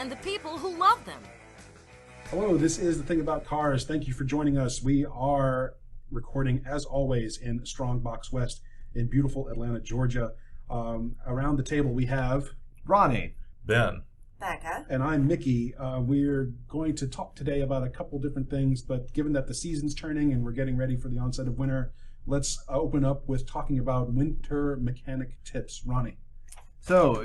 and the people who love them. Hello, this is The Thing About Cars. Thank you for joining us. We are recording, as always, in Strongbox West in beautiful Atlanta, Georgia. Around the table we have Ronny, Ben, Beka, and I'm Mickey. We're going to talk today about a couple different things, but given that the season's turning and we're getting ready for the onset of winter, let's open up with talking about winter mechanic tips. Ronny. so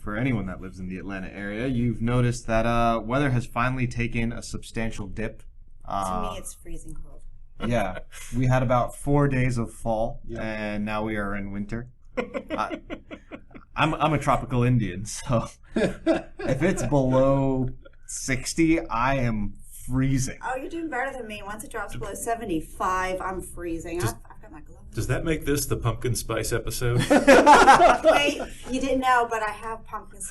for anyone that lives in the Atlanta area, you've noticed that weather has finally taken a substantial dip. to me it's freezing cold. Yeah, we had about 4 days of fall, Yeah. and now we are in winter. I'm a tropical Indian, so if it's below 60, I am freezing. Oh, you're doing better than me. Once it drops below 75, I'm freezing. I've got my gloves. does that make this the pumpkin spice episode? Wait, you didn't know, but I have pumpkin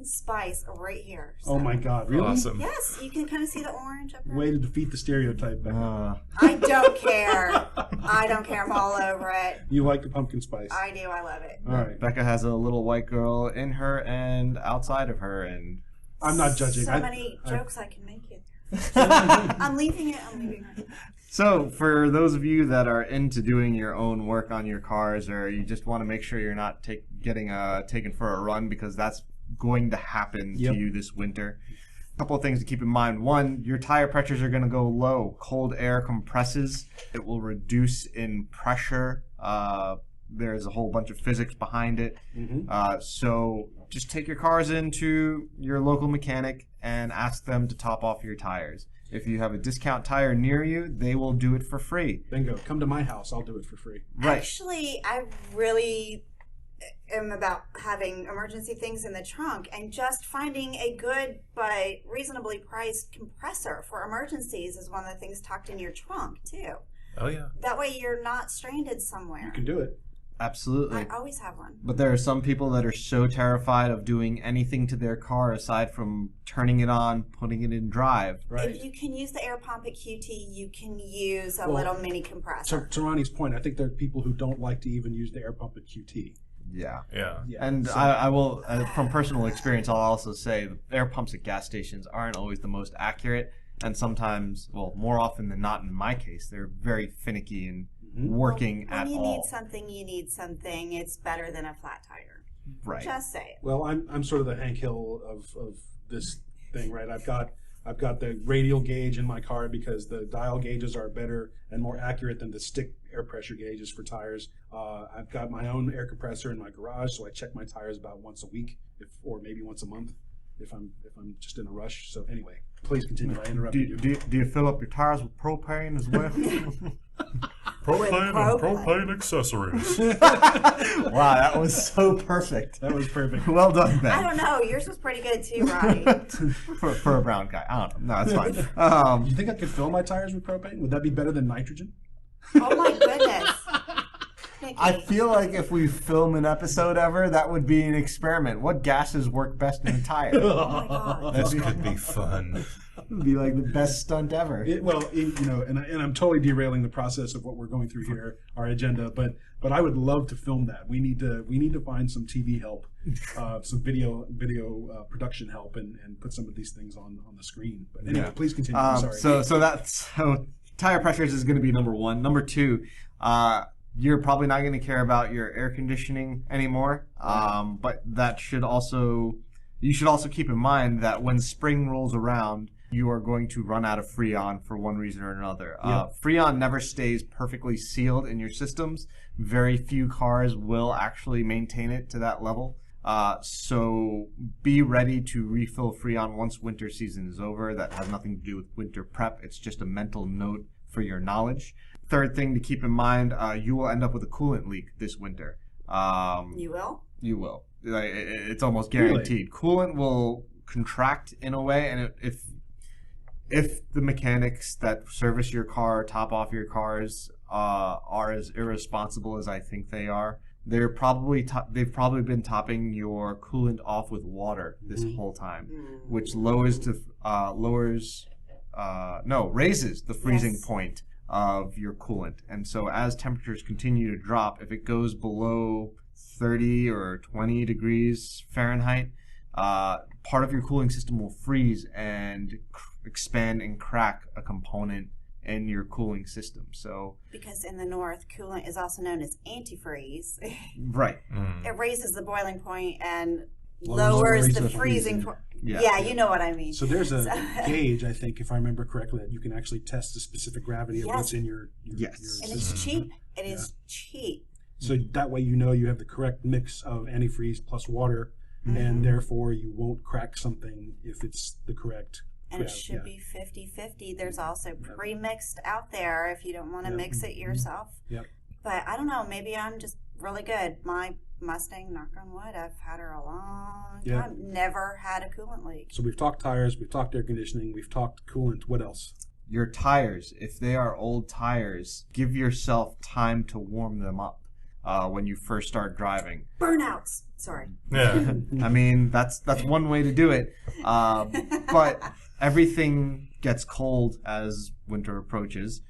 spice right here. So. Oh my God, really? Awesome. Yes, you can kind of see the orange up there. Way to defeat the stereotype, Becca. I don't care. I don't care. I'm all over it. You like the pumpkin spice. I do. I love it. All right. Becca has a little white girl in her and outside of her, and I'm not judging. So many jokes I can make it. I'm leaving it. so for those of you that are into doing your own work on your cars, or you just want to make sure you're not getting taken for a run, because that's going to happen to you this winter. A couple of things to keep in mind. One, your tire pressures are going to go low. Cold air compresses. It will reduce in pressure. There's a whole bunch of physics behind it. So just take your cars into your local mechanic and ask them to top off your tires. If you have a discount tire near you, they will do it for free. Bingo. Come to my house. I'll do it for free. Right. Actually, I really am about having emergency things in the trunk, and just finding a good but reasonably priced compressor for emergencies is one of the things tucked in your trunk too. Oh, yeah. That way you're not stranded somewhere. You can do it. Absolutely. I always have one. But there are some people that are so terrified of doing anything to their car aside from turning it on, putting it in drive. Right. If you can use the air pump at QT, you can use a little mini compressor. To Ronnie's point, I think there are people who don't like to even use the air pump at QT. Yeah. And so, I will, from personal experience, I'll also say the air pumps at gas stations aren't always the most accurate. And sometimes, well, more often than not in my case, they're very finicky and working at all. When you need something, you need something. It's better than a flat tire. Right. Just say it. Well, I'm sort of the Hank Hill of this thing, right? I've got the radial gauge in my car because the dial gauges are better and more accurate than the stick air pressure gauges for tires. I've got my own air compressor in my garage, so I check my tires about once a week, or maybe once a month, if I'm just in a rush. So anyway, please continue. I interrupted you. Do you fill up your tires with propane as well? propane and propane accessories. Wow, that was so perfect. That was perfect. Well done, Ben. I don't know. Yours was pretty good too, Ronnie. for a brown guy. I don't know. No, it's fine. Do you think I could fill my tires with propane? Would that be better than nitrogen? Oh my goodness. I feel like if we film an episode ever, that would be an experiment. What gases work best in a tire? Oh my God. This could be fun. It would be like the best stunt ever. And I'm totally derailing the process of what we're going through here, our agenda. But I would love to film that. We need to find some TV help, some video production help, and put some of these things on the screen. But anyway, please continue. I'm sorry. So tire pressures is going to be number one. Number two, you're probably not going to care about your air conditioning anymore. But you should also keep in mind that when spring rolls around, you are going to run out of Freon for one reason or another. Freon never stays perfectly sealed in your systems. Very few cars will actually maintain it to that level. So be ready to refill Freon once winter season is over. That has nothing to do with winter prep. It's just a mental note for your knowledge. Third thing to keep in mind, you will end up with a coolant leak this winter. You will? You will. It's almost guaranteed. Really? Coolant will contract in a way, and if the mechanics that service your car, top off your cars, are as irresponsible as I think they are, they've probably been topping your coolant off with water this whole time, which raises the freezing point of your coolant. And so as temperatures continue to drop, if it goes below 30 or 20 degrees Fahrenheit, part of your cooling system will freeze and expand and crack a component in your cooling system. So because in the north, coolant is also known as antifreeze. right. It raises the boiling point and Lowers lowers the the freezing freezing. point. Yeah. Yeah, you know what I mean. So there's a gauge, I think, if I remember correctly, that you can actually test the specific gravity of Yes. what's in your Yes. And system. it's cheap. It is cheap. So that way you know you have the correct mix of antifreeze plus water, and therefore you won't crack something if it's the correct. And it Yeah, should yeah. be 50-50. There's also pre-mixed out there if you don't want to mix it yourself. Yep. But I don't know. Maybe I'm just really good. My Mustang, knock on wood, I've had her a long Yeah. time. Never had a coolant leak. So we've talked tires, we've talked air conditioning, we've talked coolant. What else? Your tires, if they are old tires, give yourself time to warm them up when you first start driving. Burnouts. Sorry. Yeah. I mean, that's one way to do it. But everything gets cold as winter approaches,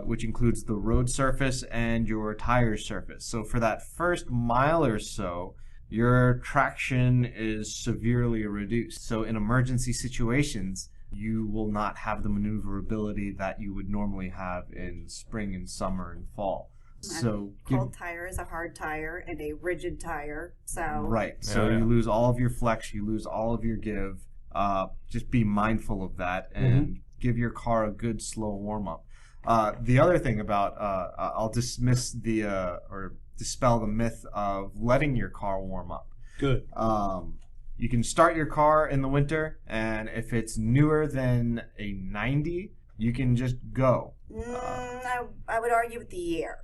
which includes the road surface and your tire surface. So for that first mile or so, your traction is severely reduced. So in emergency situations, you will not have the maneuverability that you would normally have in spring and summer and fall. So Cold tire is a hard tire and a rigid tire. So right. So Yeah. you lose all of your flex, you lose all of your give. Just be mindful of that and give your car a good slow warm up. The other thing about I'll dismiss or dispel the myth of letting your car warm up. Good. You can start your car in the winter, and if it's newer than a 90, you can just go. I would argue with the year.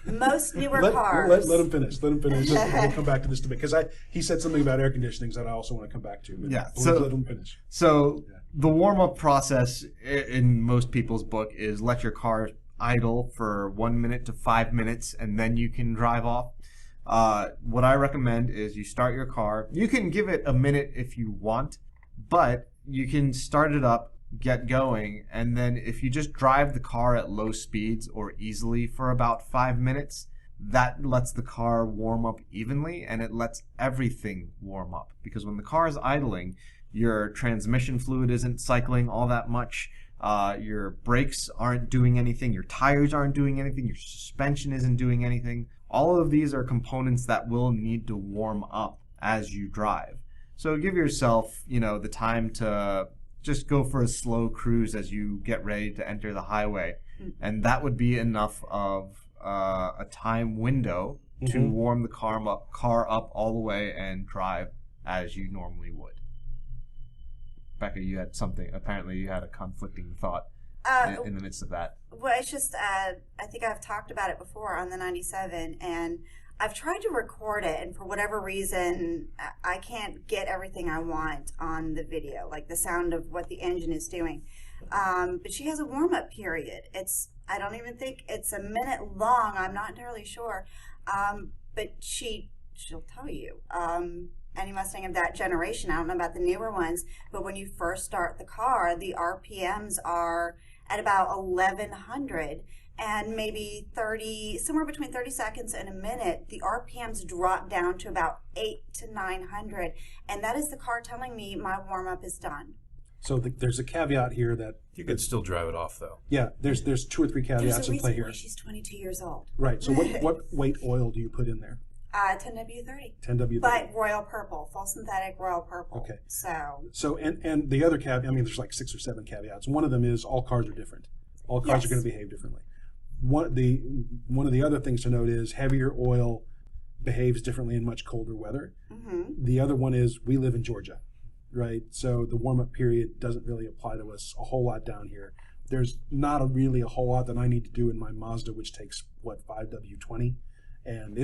Most newer cars. Let him finish. Let him finish. We'll come back to this debate because he said something about air conditionings that I also want to come back to. But Yeah, let him finish. So the warm-up process in most people's book is let your car idle for 1 minute to 5 minutes, and then you can drive off. What I recommend is you start your car. You can give it a minute if you want, but you can start it up, get going, and then if you just drive the car at low speeds or easily for about 5 minutes, that lets the car warm up evenly, and it lets everything warm up. Because when the car is idling, your transmission fluid isn't cycling all that much, your brakes aren't doing anything, your tires aren't doing anything, your suspension isn't doing anything. All of these are components that will need to warm up as you drive. So give yourself, the time to just go for a slow cruise as you get ready to enter the highway. And that would be enough of a time window to warm the car up all the way and drive as you normally would. Becca, you had something. Apparently you had a conflicting thought in the midst of that. Well, it's just, I think I've talked about it before on the 97, and I've tried to record it, and for whatever reason, I can't get everything I want on the video, like the sound of what the engine is doing. But she has a warm-up period. I don't even think it's a minute long. I'm not entirely sure. But she'll tell you. Any Mustang of that generation, I don't know about the newer ones, but when you first start the car, the RPMs are at about 1100, and maybe somewhere between 30 seconds and a minute, the RPMs drop down to about 800 to 900, and that is the car telling me my warm-up is done. So there's a caveat here that You could still drive it off, though. there's 2 or 3 There's caveats a in play reason here. why she's 22 years old. Right. So what weight oil do you put in there? 10W30. 10W30. But royal purple, full synthetic royal purple. Okay. So And the other caveat, there's like 6 or 7 caveats. One of them is all cars are different. All cars are Yes. going to behave differently. One of the other things to note is heavier oil behaves differently in much colder weather. The other one is we live in Georgia, right? So the warm-up period doesn't really apply to us a whole lot down here. There's not really a whole lot that I need to do in my Mazda, which takes 5W20, and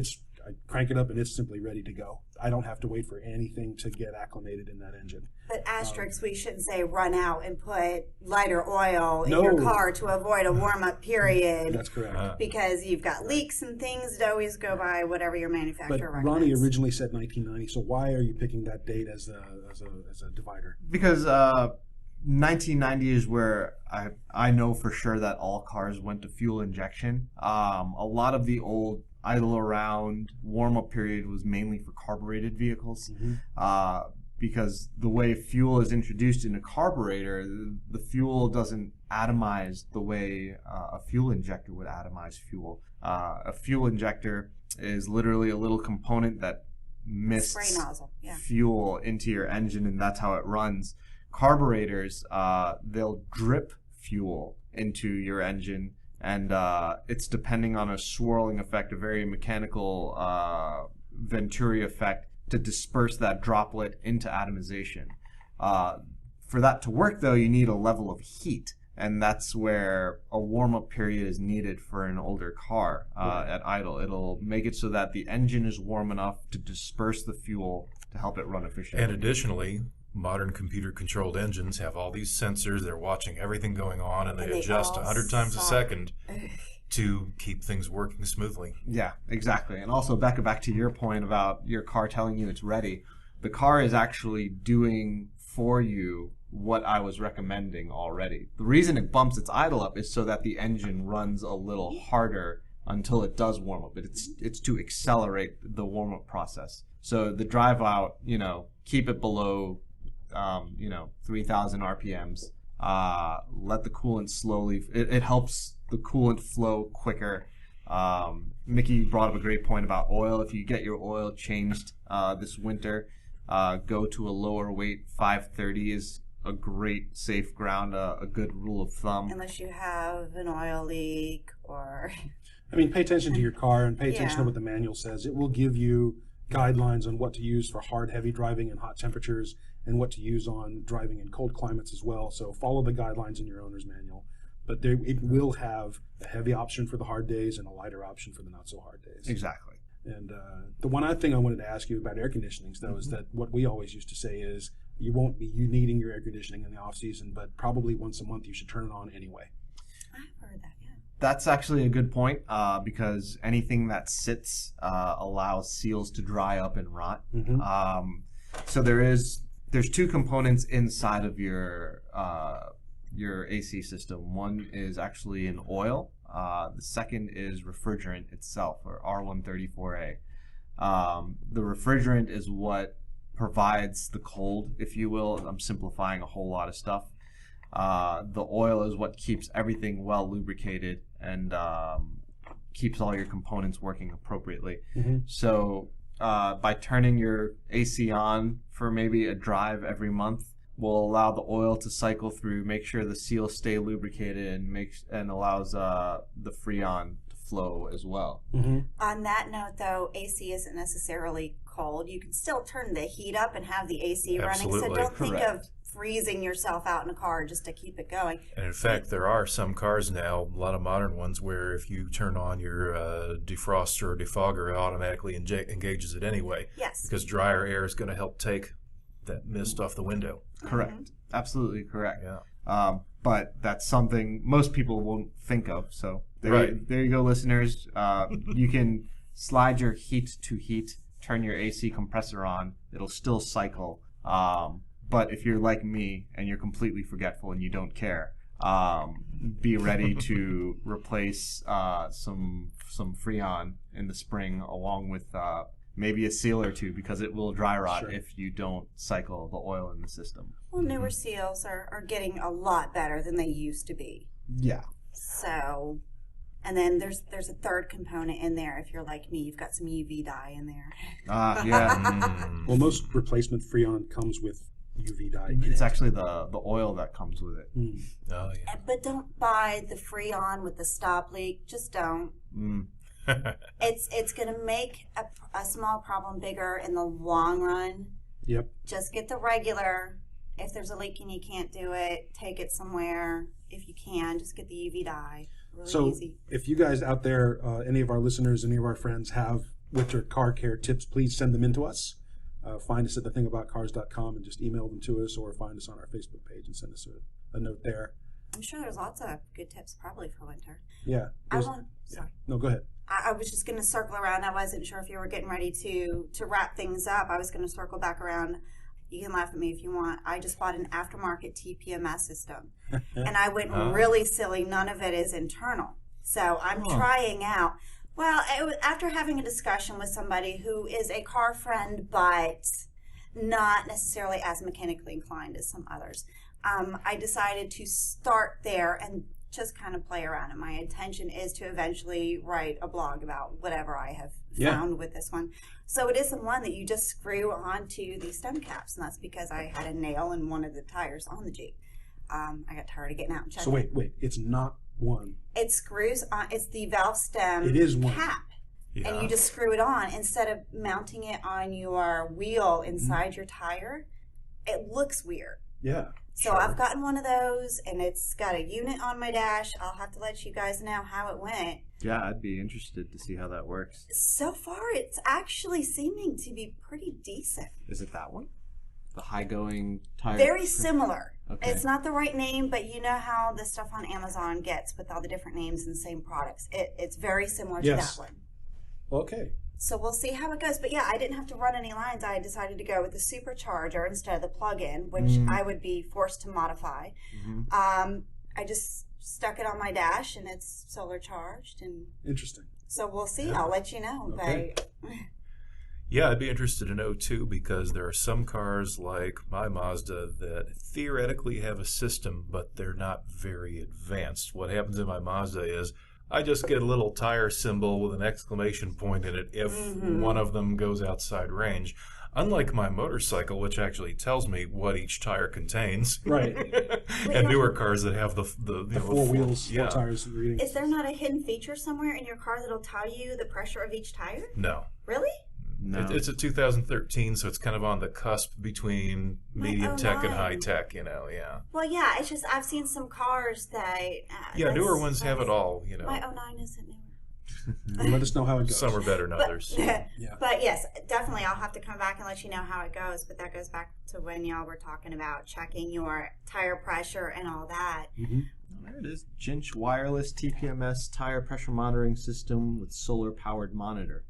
I crank it up and it's simply ready to go. I don't have to wait for anything to get acclimated in that engine. But asterisks, we shouldn't say run out and put lighter oil in No. your car to avoid a warm-up period. That's correct. Because you've got leaks and things to always go by whatever your But manufacturer Ronnie recommends. originally said 1990, so why are you picking that date as a divider? Because 1990 is where I know for sure that all cars went to fuel injection. A lot of the old idle around warm-up period was mainly for carbureted vehicles. because the way fuel is introduced in a carburetor, the fuel doesn't atomize the way a fuel injector would atomize fuel. A fuel injector is literally a little component that mists Spray nozzle, yeah. fuel into your engine, and that's how it runs. Carburetors, they'll drip fuel into your engine, and it's depending on a swirling effect, a very mechanical Venturi effect, to disperse that droplet into atomization. For that to work, though, you need a level of heat, and that's where a warm-up period is needed for an older car at idle. It'll make it so that the engine is warm enough to disperse the fuel to help it run efficiently. And additionally, modern computer-controlled engines have all these sensors. They're watching everything going on, and they adjust 100 times a second to keep things working smoothly. Yeah, exactly. And also, Becca, back to your point about your car telling you it's ready, the car is actually doing for you what I was recommending already. The reason it bumps its idle up is so that the engine runs a little harder until it does warm up. It's to accelerate the warm-up process. So the drive out, keep it below 3,000 RPMs. Let the coolant slowly, it helps the coolant flow quicker. Mickey brought up a great point about oil. If you get your oil changed this winter, go to a lower weight. 530 is a great safe ground, a good rule of thumb. Unless you have an oil leak or... I mean, pay attention to your car and pay attention to what the manual says. It will give you guidelines on what to use for hard, heavy driving in hot temperatures and what to use on driving in cold climates as well. So follow the guidelines in your owner's manual. But it will have a heavy option for the hard days and a lighter option for the not so hard days. Exactly. And the one thing I wanted to ask you about air conditionings, though, is that what we always used to say is you won't be needing your air conditioning in the off season, but probably once a month you should turn it on anyway. I've heard that, yeah. That's actually a good point because anything that sits allows seals to dry up and rot. Mm-hmm. So there's two components inside of your AC system. One is actually an oil. The second is refrigerant itself, or R134A. The refrigerant is what provides the cold, if you will. I'm simplifying a whole lot of stuff. The oil is what keeps everything well lubricated and keeps all your components working appropriately. Mm-hmm. So by turning your AC on for maybe a drive every month, will allow the oil to cycle through, make sure the seals stay lubricated, and allows the Freon to flow as well. Mm-hmm. On that note, though, AC isn't necessarily cold. You can still turn the heat up and have the AC running. So don't think of freezing yourself out in a car just to keep it going. And in fact, there are some cars now, a lot of modern ones, where if you turn on your defroster or defogger, it automatically engages it anyway. Yes. Because drier air is going to help take that mist off the window. Correct. Mm-hmm. Absolutely correct. Yeah. But that's something most people won't think of. So there you go, listeners. You can slide your heat to heat, turn your AC compressor on. It'll still cycle. But if you're like me and you're completely forgetful and you don't care, be ready to replace some Freon in the spring along with maybe a seal or two, because it will dry rot if you don't cycle the oil in the system. Well, newer seals are getting a lot better than they used to be. Yeah. So, and then there's a third component in there. If you're like me, you've got some UV dye in there. Yeah. Well, most replacement Freon comes with UV dye. It's actually the oil that comes with it. Mm. Oh, yeah. But don't buy the Freon with the stop leak. Just don't. Mm. It's going to make a small problem bigger in the long run. Yep. Just get the regular. If there's a leak and you can't do it, take it somewhere. If you can, just get the UV dye. Really easy. If you guys out there, any of our listeners, any of our friends have winter car care tips, please send them in to us. Find us at thethingaboutcars.com and just email them to us, or find us on our Facebook page and send us a note there. I'm sure there's lots of good tips probably for winter. Yeah. Sorry. No, go ahead. I was just going to circle around. I wasn't sure if you were getting ready to wrap things up. I was going to circle back around. You can laugh at me if you want. I just bought an aftermarket TPMS system. And I went really silly. None of it is internal. So I'm trying out. Well, after having a discussion with somebody who is a car friend, but not necessarily as mechanically inclined as some others. I decided to start there and just kind of play around. And my intention is to eventually write a blog about whatever I have found with this one. So it isn't one that you just screw onto the stem caps, and that's because I had a nail in one of the tires on the Jeep. I got tired of getting out and checking. So wait, it's not one. It screws on. It's the valve stem It is one. cap. Yeah. And you just screw it on instead of mounting it on your wheel inside your tire. It looks weird. Yeah. So sure. I've gotten one of those, and it's got a unit on my dash. I'll have to let you guys know how it went. Yeah, I'd be interested to see how that works. So far, it's actually seeming to be pretty decent. Is it that one? The high-going tire? Very similar. Okay. It's not the right name, but you know how the stuff on Amazon gets with all the different names and same products. It's very similar to that one. Okay. So we'll see how it goes. But yeah, I didn't have to run any lines. I decided to go with the supercharger instead of the plug-in, which I would be forced to modify. I just stuck it on my dash, and it's solar charged. And Interesting. so we'll see. Yeah. I'll let you know. Okay. But Yeah, I'd be interested to know too, because there are some cars like my Mazda that theoretically have a system, but they're not very advanced. What happens in my Mazda is I just get a little tire symbol with an exclamation point in it if one of them goes outside range. Unlike my motorcycle, which actually tells me what each tire contains. Right. And newer cars that have the Four wheels, yeah. 4 tires reading. is there not a hidden feature somewhere in your car that'll tell you the pressure of each tire? No. Really? No. It's a 2013, so it's kind of on the cusp between medium tech and high tech, yeah. Well, yeah, it's just I've seen some cars that... Yeah, newer ones have it all, My 09 isn't newer. Let us know how it goes. Some are better than others. But yes, definitely I'll have to come back and let you know how it goes. But that goes back to when y'all were talking about checking your tire pressure and all that. There it is. Jinch wireless TPMS tire pressure monitoring system with solar powered monitor.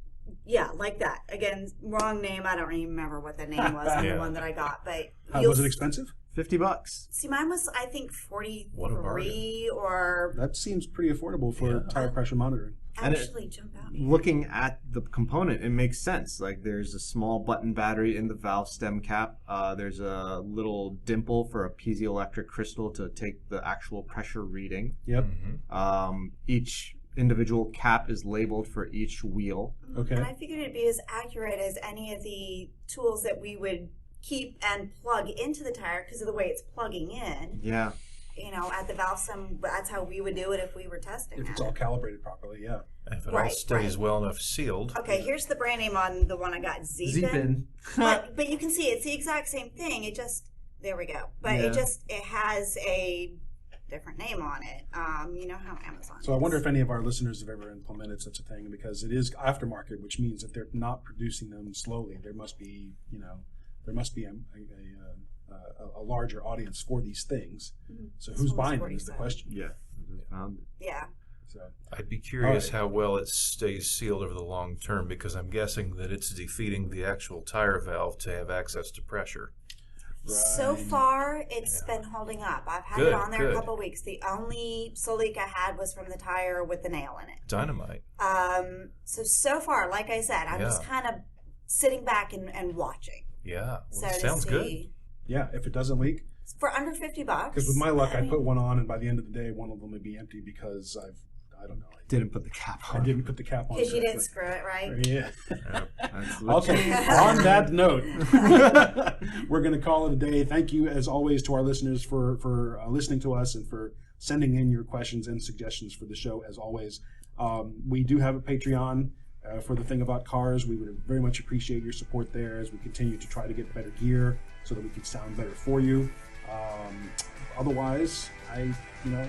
Yeah, like that. Again, wrong name. I don't even remember what the name was on the one that I got. But Was it expensive? $50. See, mine was, I think, What a bargain. 43 or That seems pretty affordable for tire pressure monitoring. actually jump out. Looking at the component, it makes sense. Like there's a small button battery in the valve stem cap. There's a little dimple for a piezoelectric crystal to take the actual pressure reading. Yep. Each individual cap is labeled for each wheel. Okay. And I figured it'd be as accurate as any of the tools that we would keep and plug into the tire because of the way it's plugging in. Yeah. You know, at the valve stem, that's how we would do it if we were testing If it. it's all calibrated properly, yeah. And if it all stays well enough sealed. Okay, here's the brand name on the one I got, Zeepin. But you can see it's the exact same thing. It just, there we go. But it has a different name on it. You know how Amazon So I wonder if any of our listeners have ever implemented such a thing, because it is aftermarket, which means that they're not producing them slowly. There must be, a larger audience for these things. So who's buying them is the question. Yeah. Yeah. So I'd be curious how well it stays sealed over the long term, because I'm guessing that it's defeating the actual tire valve to have access to pressure. So far, it's been holding up. I've had it on there a couple weeks. The only leak I had was from the tire with the nail in it. Dynamite. So far, like I said, I'm just kind of sitting back and watching. Yeah. Well, So sounds to good. see, yeah, if it doesn't leak, for under $50. because with my luck, I put one on, and by the end of the day, one of them would be empty because I don't know. Didn't put the cap I on. didn't put the cap on. Because you didn't correctly. screw it, right? Yeah. That's Okay. On that note, we're going to call it a day. Thank you, as always, to our listeners for listening to us and for sending in your questions and suggestions for the show. As always, we do have a Patreon for the thing about cars. We would very much appreciate your support there as we continue to try to get better gear so that we can sound better for you. Otherwise,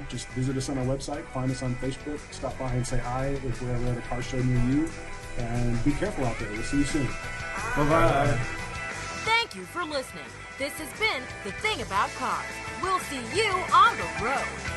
just visit us on our website, find us on Facebook, stop by and say hi if we're ever at a car show near you, and be careful out there. We'll see you soon. Bye-bye. Thank you for listening. This has been The Thing About Cars. We'll see you on the road.